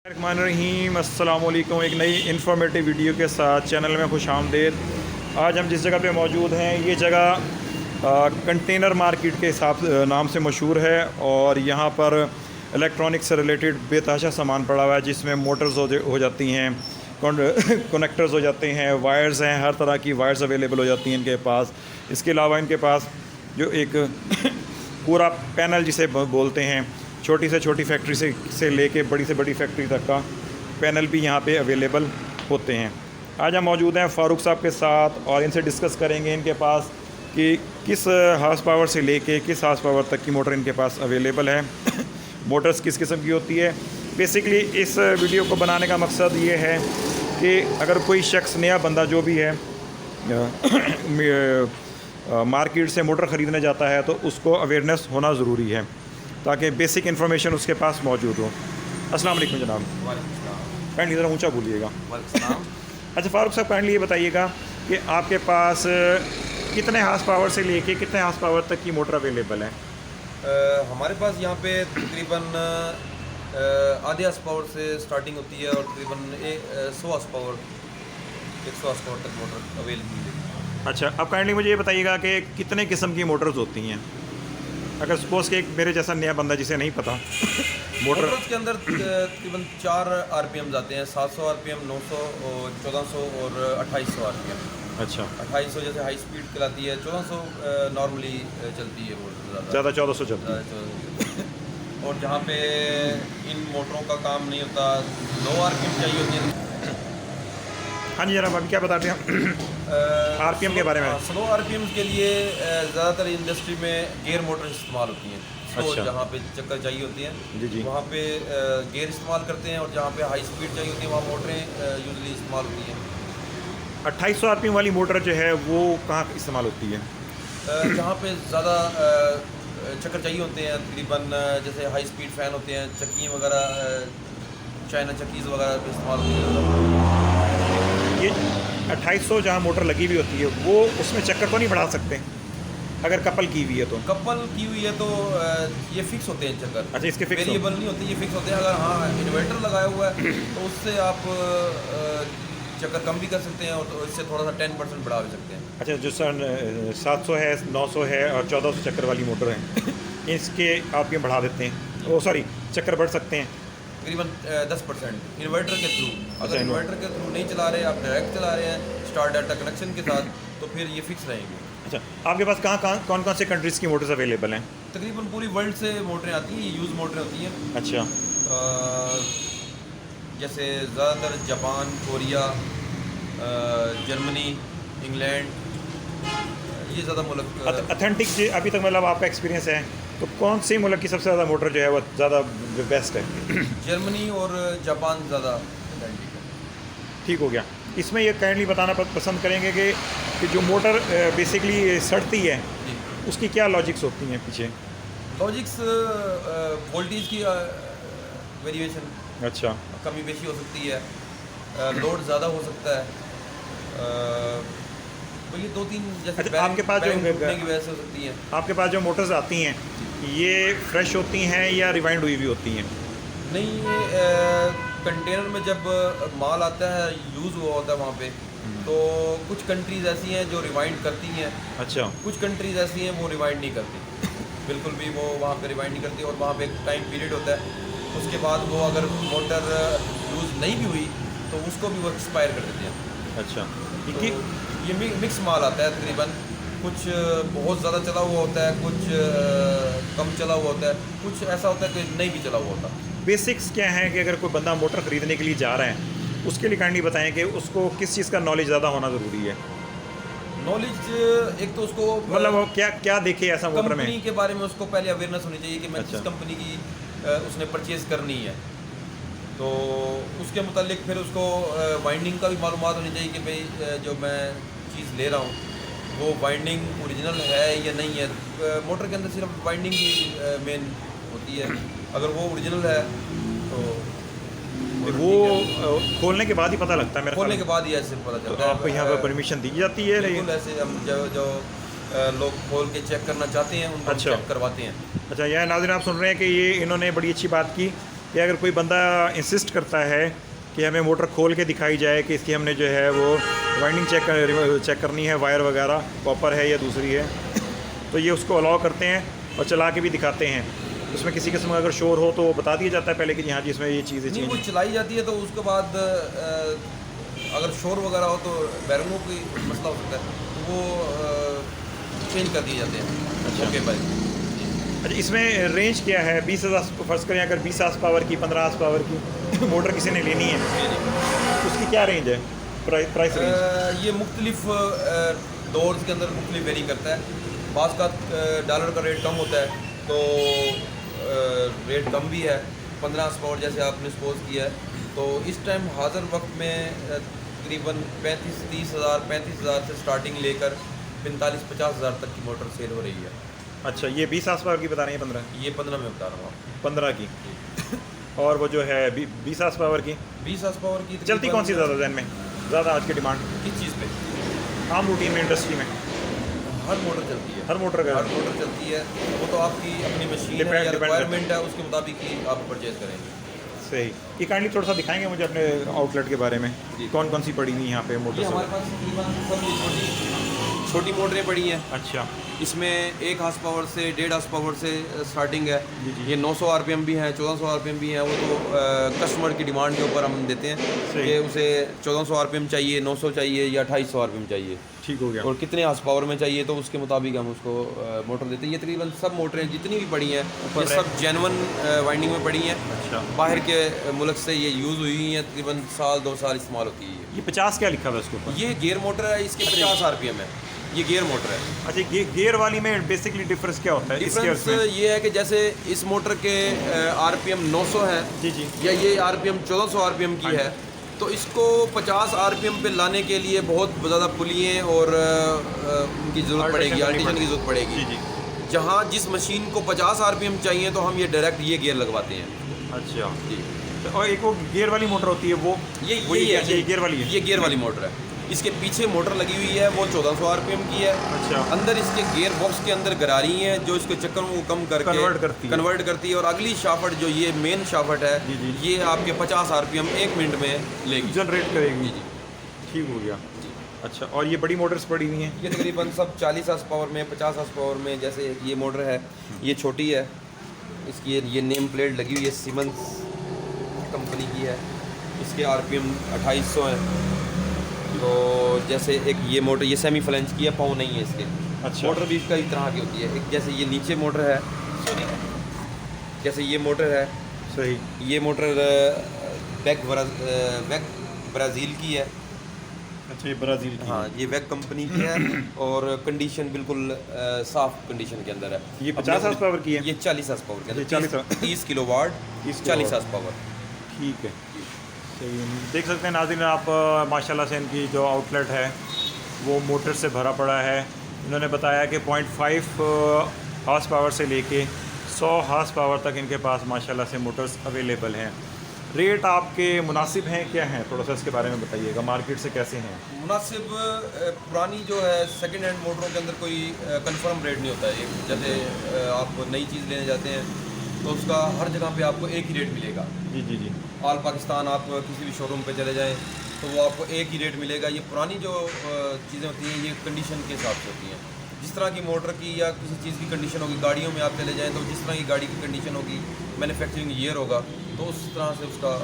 रहीम अस्सलाम वालेकुम। एक नई इन्फॉर्मेटिव वीडियो के साथ चैनल में खुश आमदेद। आज हम जिस जगह पे मौजूद हैं ये जगह कंटेनर मार्केट के नाम से मशहूर है और यहाँ पर इलेक्ट्रॉनिक से रिलेटेड बेतहाशा सामान पड़ा हुआ है जिसमें मोटर्स हो जाती हैं, कनेक्टर्स हो जाते हैं, वायर्स हैं, हर तरह की वायर्स अवेलेबल हो जाती हैं इनके पास। इसके अलावा इनके पास जो एक पूरा पैनल जिसे बोलते हैं, छोटी से छोटी फैक्ट्री से लेके बड़ी से बड़ी फैक्ट्री तक का पैनल भी यहाँ पे अवेलेबल होते हैं। आज हम मौजूद हैं फ़ारूक साहब के साथ और इनसे डिस्कस करेंगे इनके पास कि किस हार्स पावर से लेके किस हार्स पावर तक की मोटर इनके पास अवेलेबल है मोटर्स किस किस्म की होती है। बेसिकली इस वीडियो को बनाने का मकसद ये है कि अगर कोई शख्स नया बंदा जो भी है मार्केट से मोटर ख़रीदने जाता है तो उसको अवेयरनेस होना ज़रूरी है ताकि बेसिक इन्फॉर्मेशन उसके पास मौजूद हो। अस्सलाम वालेकुम जनाब। काइंडली ज़रा ऊंचा बोलिएगा। अच्छा फ़ारूक साहब, काइंडली ये बताइएगा कि आपके पास कितने हार्स पावर से लेके कितने हार्स पावर तक की मोटर अवेलेबल है? हमारे पास यहाँ पे तकरीबन आधे हार्स पावर से स्टार्टिंग होती है और तकरीबन 100 हार्स पावर तक मोटर अवेलेबल है। अच्छा, अब काइंडली मुझे ये बताइएगा कि कितने किस्म की मोटर्स होती हैं, अगर सपोज़ कि एक मेरे जैसा नया बंदा जिसे नहीं पता। मोटर्स के अंदर तकरीबन 4 RPM आते हैं, 700 RPM, 900 और 1400 और 2800 RPM। अच्छा, 2800 जैसे हाई स्पीड चलाती है, 1400 नॉर्मली चलती है मोटर ज़्यादा 1400 चलती है। और जहाँ पे इन मोटरों का काम नहीं होता, लो RPM चाहिए होती है। हाँ जी जनाब, अभी क्या बताते हैं RPM के बारे में? स्लो RPM के लिए ज़्यादातर इंडस्ट्री में गियर मोटर इस्तेमाल होती हैं। अच्छा। जहाँ पे चक्कर चाहिए होती हैं जी जी, वहाँ पे गियर इस्तेमाल करते हैं और जहाँ पे हाई स्पीड चाहिए होती है वहाँ मोटरें यूजली इस्तेमाल होती हैं। 2800 RPM वाली मोटर जो है वो कहाँ इस्तेमाल होती है? जहाँ पे ज़्यादा चक्कर चाहिए होते हैं, तकरीबन जैसे हाई स्पीड फ़ैन होते हैं, चक्की वगैरह, चाइना चक्कीज़ वगैरह पे इस्तेमाल होती है। ये 2800 जहाँ मोटर लगी हुई होती है वो उसमें चक्कर तो नहीं बढ़ा सकते अगर कपल की हुई है तो? कपल की हुई है तो ये फिक्स होते हैं चक्कर। अच्छा, इसके फिक्स वेरिएबल नहीं होते, ये फिक्स होते हैं। अगर हाँ इन्वर्टर लगाया हुआ है तो उससे आप चक्कर कम भी कर सकते हैं और तो इससे थोड़ा सा 10% बढ़ा भी सकते हैं। अच्छा, जो 700 है, 900 है और 1400 चक्कर वाली मोटर है इसके आप ये बढ़ा देते हैं, ओ सॉरी चक्कर बढ़ सकते हैं तकरीबन 10% इन्वर्टर के थ्रू। अच्छा, अगर इन्वर्टर के थ्रू नहीं चला रहे, आप डायरेक्ट चला रहे हैं स्टार डाटा कनेक्शन के साथ, तो फिर ये फिक्स रहेंगे। अच्छा, आपके पास कौन कौन से कंट्रीज़ की मोटर्स अवेलेबल हैं? तकरीबन पूरी वर्ल्ड से मोटरें आती हैं, ये यूज़ मोटरें होती हैं। अच्छा, जैसे ज़्यादातर जापान, कोरिया, जर्मनी, इंग्लैंड, ये ज़्यादा मुल्क। अथेंटिक अभी तक मतलब आपका एक्सपीरियंस है तो कौन सी मुल्क की सबसे ज़्यादा मोटर जो है वो ज़्यादा बेस्ट है? जर्मनी और जापान ज़्यादा। ठीक हो गया। इसमें ये काइंडली बताना पसंद करेंगे कि जो मोटर बेसिकली सड़ती है जी, उसकी क्या लॉजिक्स होती हैं पीछे? लॉजिक्स वोल्टेज की वेरिएशन, अच्छा, कमी बेशी हो सकती है, लोड ज़्यादा हो सकता है, तो ये 2-3 जैसे अच्छा, आपके पास जो टूटने की वजह से हो सकती हैं। आपके पास जो मोटर्स आती हैं ये फ्रेश होती हैं या रिवाइंड हुई हुई होती हैं? नहीं, कंटेनर में जब माल आता है यूज़ हुआ होता है वहाँ पे, तो कुछ कंट्रीज़ ऐसी हैं जो रिवाइंड करती हैं, अच्छा, कुछ कंट्रीज़ ऐसी हैं वो रिवाइंड नहीं करती, बिल्कुल भी वो वहाँ पे रिवाइंड नहीं करती और वहाँ पे एक टाइम पीरियड होता है, उसके बाद वो अगर मोटर यूज़ नहीं भी हुई तो उसको भी वो एक्सपायर कर देते हैं। अच्छा, तो ये मिक्स माल आता है, तकरीबन कुछ बहुत ज़्यादा चला हुआ होता है, कुछ कम चला हुआ होता है, कुछ ऐसा होता है कि नहीं भी चला हुआ होता। बेसिक्स क्या है कि अगर कोई बंदा मोटर ख़रीदने के लिए जा रहा है उसके लिए काइंडली बताएं कि उसको किस चीज़ का नॉलेज ज़्यादा होना ज़रूरी है? नॉलेज, एक तो उसको मतलब वो क्या क्या देखे ऐसा मोटर में? कंपनी के बारे में उसको पहले अवेयरनेस होनी चाहिए कि मैं अच्छा, किस कंपनी की उसने परचेज़ करनी है, तो उसके मुतालिक फिर उसको वाइंडिंग का भी मालूमात होनी चाहिए कि भाई जो मैं चीज़ ले रहा हूँ वो वाइंडिंग ओरिजिनल है या नहीं है। मोटर के अंदर सिर्फ वाइंडिंग ही मेन होती है, अगर वो ओरिजिनल है तो वो खोलने के बाद ही पता लगता है मेरे खोलने के ख्याल बाद ही ऐसे पता में। चलता तो है। आपको यहाँ पर परमिशन दी जाती है? बिल्कुल, ऐसे हम जो लोग खोल के चेक करना चाहते हैं उनको अच्छा, चेक करवाते हैं। अच्छा, यह नाज़रीन आप सुन रहे हैं कि ये इन्होंने बड़ी अच्छी बात की कि अगर कोई बंदा इंसिस्ट करता है कि हमें मोटर खोल के दिखाई जाए कि इसकी हमने जो है वो वाइंडिंग चेक करनी है, वायर वगैरह कॉपर है या दूसरी है, तो ये उसको अलाउ करते हैं और चला के भी दिखाते हैं। उसमें किसी किस्म का अगर शोर हो तो बता दिया जाता है पहले कि हाँ जी इसमें ये चीज़ें नहीं, वो चेंज। चलाई जाती है तो उसके बाद अगर शोर वगैरह हो तो बैरंगों की मसला हो सकता है, तो वो चेंज कर दिए जाते हैं। अच्छा। ओके भाई। अच्छा, इसमें रेंज क्या है? 20,000 फर्ज करें, अगर 20 हार्स पावर की, 15 हार्स पावर की मोटर किसी ने लेनी है, उसकी क्या रेंज है, प्राइस रेंज? ये मुख्तलिफ डोर्स के अंदर मुख्तलिफ वेरी करता है। बाज़ का डॉलर का रेट कम होता है तो रेट कम भी है। 15 हार्स पावर जैसे आपने सपोज किया है, तो इस टाइम हाज़िर वक्त में तकरीबन 35-30 हज़ार, 35 हज़ार से स्टार्टिंग लेकर 45-50 हज़ार तक की मोटर सेल हो रही है। अच्छा, ये 20 हार्स पावर की बता रहे हैं? 15? ये 15 में बता रहा हूँ आपको। 15 की। और वो जो है 20 हार्स पावर की 20 हार्स पावर की चलती कौन सी ज़्यादा जहन में, ज़्यादा आज की डिमांड किस चीज़ पे? आम रूटीन में, इंडस्ट्री में? हर मोटर चलती है। हर मोटर का? हर मोटर चलती है। वो तो आपकी अपनी मशीन है या रिक्वायरमेंट है, उसके मुताबिक ही आप परचेज करेंगे। सही। ये काइंडली थोड़ा सा दिखाएंगे मुझे अपने आउटलेट के बारे में, कौन कौन सी पड़ी हुई यहाँ पे ये मोटर? हमारे पास तकरीबन सब ये छोटी मोटरें पड़ी हैं। अच्छा। इसमें 1 हार्स पावर से 1.5 हार्स पावर से स्टार्टिंग है। जी जी। ये 900 आरपीएम भी हैं, 1400 आरपीएम भी हैं। वो तो कस्टमर की डिमांड के ऊपर हम देते हैं सही। कि उसे 1400 आरपीएम चाहिए, 900 चाहिए या 2800 आरपीएम चाहिए, ठीक हो गया। और कितने हार्स पावर में चाहिए तो उसके मुताबिक हम उसको मोटर देते हैं। ये तकरीबन सब मोटरें जितनी भी पड़ी हैं ये सब जेन्युइन वाइंडिंग में पड़ी हैं। अच्छा। बाहर के मुल्क से ये यूज़ हुई हुई हैं, तकरीबन साल 2 साल इस्तेमाल होती है। ये 50 क्या लिखा हुआ है इसके ऊपर? ये गियर मोटर है, इसके 50 आरपीएम है। ये गियर मोटर है। अच्छा, गियर वाली में बेसिकली डिफरेंस क्या होता है? डिफरेंस ये है कि जैसे इस मोटर के आरपीएम 900 है जी जी। या ये आरपीएम 1400 आरपीएम की है, तो इसको 50 आरपीएम पे लाने के लिए बहुत ज़्यादा पुलिये और उनकी ज़रूरत पड़ेगी, आर्टिशन की ज़रूरत पड़ेगी। जी जी। जहाँ जिस मशीन को 50 आरपीएम चाहिए तो हम ये डायरेक्ट ये गियर लगवाते हैं। अच्छा जी। और एक वो गियर वाली मोटर होती है, वो ये है, ये गियर वाली है? ये गियर वाली मोटर है। इसके पीछे मोटर लगी हुई है, वो 1400 आरपीएम की है। अच्छा। अंदर इसके गियर बॉक्स के अंदर गरारी है जो इसके चक्करों को कम करके कन्वर्ट करती है और अगली शाफ्ट जो ये मेन शाफ्ट है जी जी। ये आपके 50 आरपीएम 1 मिनट में लेगी, जनरेट करेगी। जी। ठीक हो गया। अच्छा, और ये बड़ी मोटर्स पड़ी हुई हैं? ये तकरीबन सब 40 हार्स पावर में, 50 हार्स पावर में। जैसे ये मोटर है, ये छोटी है, इसकी ये नेम प्लेट लगी हुई है, सीमेंस कंपनी की है। इसके आरपीएम 2800 है। तो जैसे एक ये मोटर, ये सेमी फ्लेंज की है, पाँव नहीं है इसके। अच्छा। मोटर भी इसका इस तरह की होती है। एक जैसे ये नीचे मोटर है, जैसे ये मोटर है, सही। ये मोटर वैक ब्राज़ील की है। अच्छा, ये ब्राज़ील की? हाँ, ये वैक कंपनी की है और कंडीशन बिल्कुल साफ कंडीशन के अंदर है। ये 50 हार्स पावर की है? ये 40 हार्स पावर के ये अंदर, 40 30 किलोवाट, 40 हार्स पावर। ठीक है। सही। देख सकते हैं नाज़रीन आप, माशाल्लाह से इनकी जो आउटलेट है वो मोटर से भरा पड़ा है। इन्होंने बताया कि 0.5 हार्स पावर से लेके 100 हार्स पावर तक इनके पास माशाल्लाह से मोटर्स अवेलेबल हैं। रेट आपके मुनासिब हैं क्या हैं? थोड़ा सा इसके बारे में बताइएगा, मार्केट से कैसे हैं? मुनासिब पुरानी जो है सेकंड हैंड मोटरों के अंदर कोई कंफर्म रेट नहीं होता है। जैसे आप नई चीज़ लेने जाते हैं तो उसका हर जगह पे आपको एक ही रेट मिलेगा। जी जी जी। ऑल पाकिस्तान आप किसी भी शोरूम पे चले जाएं तो वो आपको एक ही रेट मिलेगा। ये पुरानी जो चीज़ें होती हैं ये कंडीशन के हिसाब से होती हैं। जिस तरह की मोटर की या किसी चीज़ की कंडीशन होगी, गाड़ियों में आप चले जाएं तो जिस तरह की गाड़ी की कंडीशन होगी, मैन्युफैक्चरिंग ईयर होगा, तो उस तरह से उसका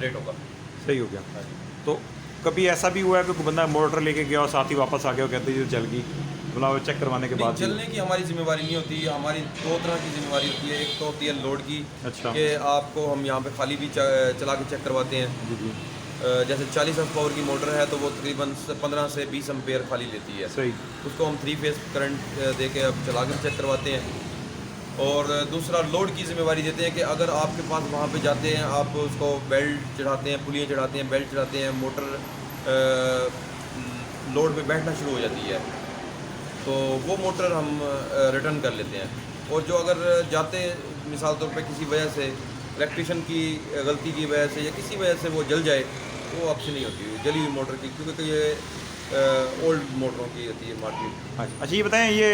रेट होगा। सही हो गया। तो कभी ऐसा भी हुआ है कि कोई बंदा मोटर लेके गया और साथ ही वापस आ गया और कहते ये जल गई, बोला वो चेक करवाने के बाद? चलने की हमारी जिम्मेवारी नहीं होती। हमारी 2 तरह की जिम्मेवारी होती है। एक तो होती है लोड की। अच्छा। कि आपको हम यहाँ पे खाली भी चला के चेक करवाते हैं। जी जी। जैसे 40 हार्स पावर की मोटर है तो वो तकरीबन 15 से 20 एम्पेयर खाली लेती है। सही। उसको हम 3 फेस करंट दे के अब चला के चेक करवाते हैं। और दूसरा लोड की जिम्मेवारी देते हैं कि अगर आपके पास वहाँ पे जाते हैं, आप उसको बेल्ट चढ़ाते हैं, पुलियाँ चढ़ाते हैं, बेल्ट चढ़ाते हैं, मोटर लोड पे बैठना शुरू हो जाती है तो वो मोटर हम रिटर्न कर लेते हैं। और जो अगर जाते मिसाल तौर पे किसी वजह से इलेक्ट्रिशियन की गलती की वजह से या किसी वजह से वो जल जाए तो वो ऑप्शन नहीं होती जली हुई मोटर की, क्योंकि ये ओल्ड मोटरों की होती है मार्केट। अच्छा, ये बताएं, ये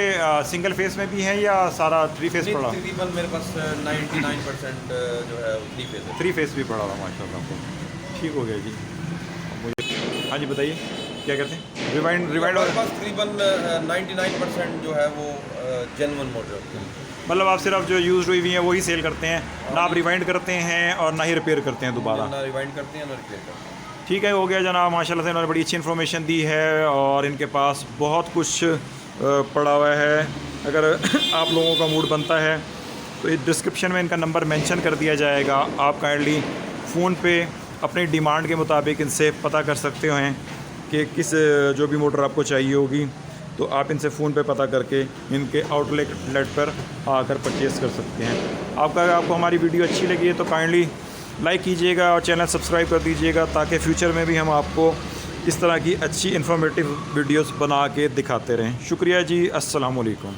सिंगल फेस में भी है या सारा 3 फेस पड़ा? तकरीबन मेरे पास 99% जो है 3 फेस है। 3 फेस भी पड़ा हुआ माशाल्लाह। ठीक हो गया जी। मुझे हाँ जी बताइए क्या कहते हैं? रिवाइंड हमारे पास तकरीबन 99% जो है वो जेन्युइन मोटर है। मतलब आप सिर्फ जो यूज़ हुई हुई हैं वही सेल करते हैं, ना आप रिवाइंड करते हैं और ना ही रिपेयर करते हैं दोबारा? ना रिवाइंड करते हैं ना रिपेयर करते हैं। ठीक है, हो गया जनाब, माशाल्लाह से इन्होंने बड़ी अच्छी इन्फॉर्मेशन दी है और इनके पास बहुत कुछ पड़ा हुआ है। अगर आप लोगों का मूड बनता है तो इस डिस्क्रिप्शन में इनका नंबर मेंशन कर दिया जाएगा। आप काइंडली फ़ोन पे अपनी डिमांड के मुताबिक इनसे पता कर सकते हैं कि किस जो भी मोटर आपको चाहिए होगी, तो आप इनसे फ़ोन पे पता करके इनके आउटलेट पर आकर परचेज़ कर सकते हैं। आपको हमारी वीडियो अच्छी लगी है तो काइंडली लाइक कीजिएगा और चैनल सब्सक्राइब कर दीजिएगा, ताकि फ्यूचर में भी हम आपको इस तरह की अच्छी इन्फॉर्मेटिव वीडियोस बना के दिखाते रहें। शुक्रिया जी, अस्सलाम वालेकुम।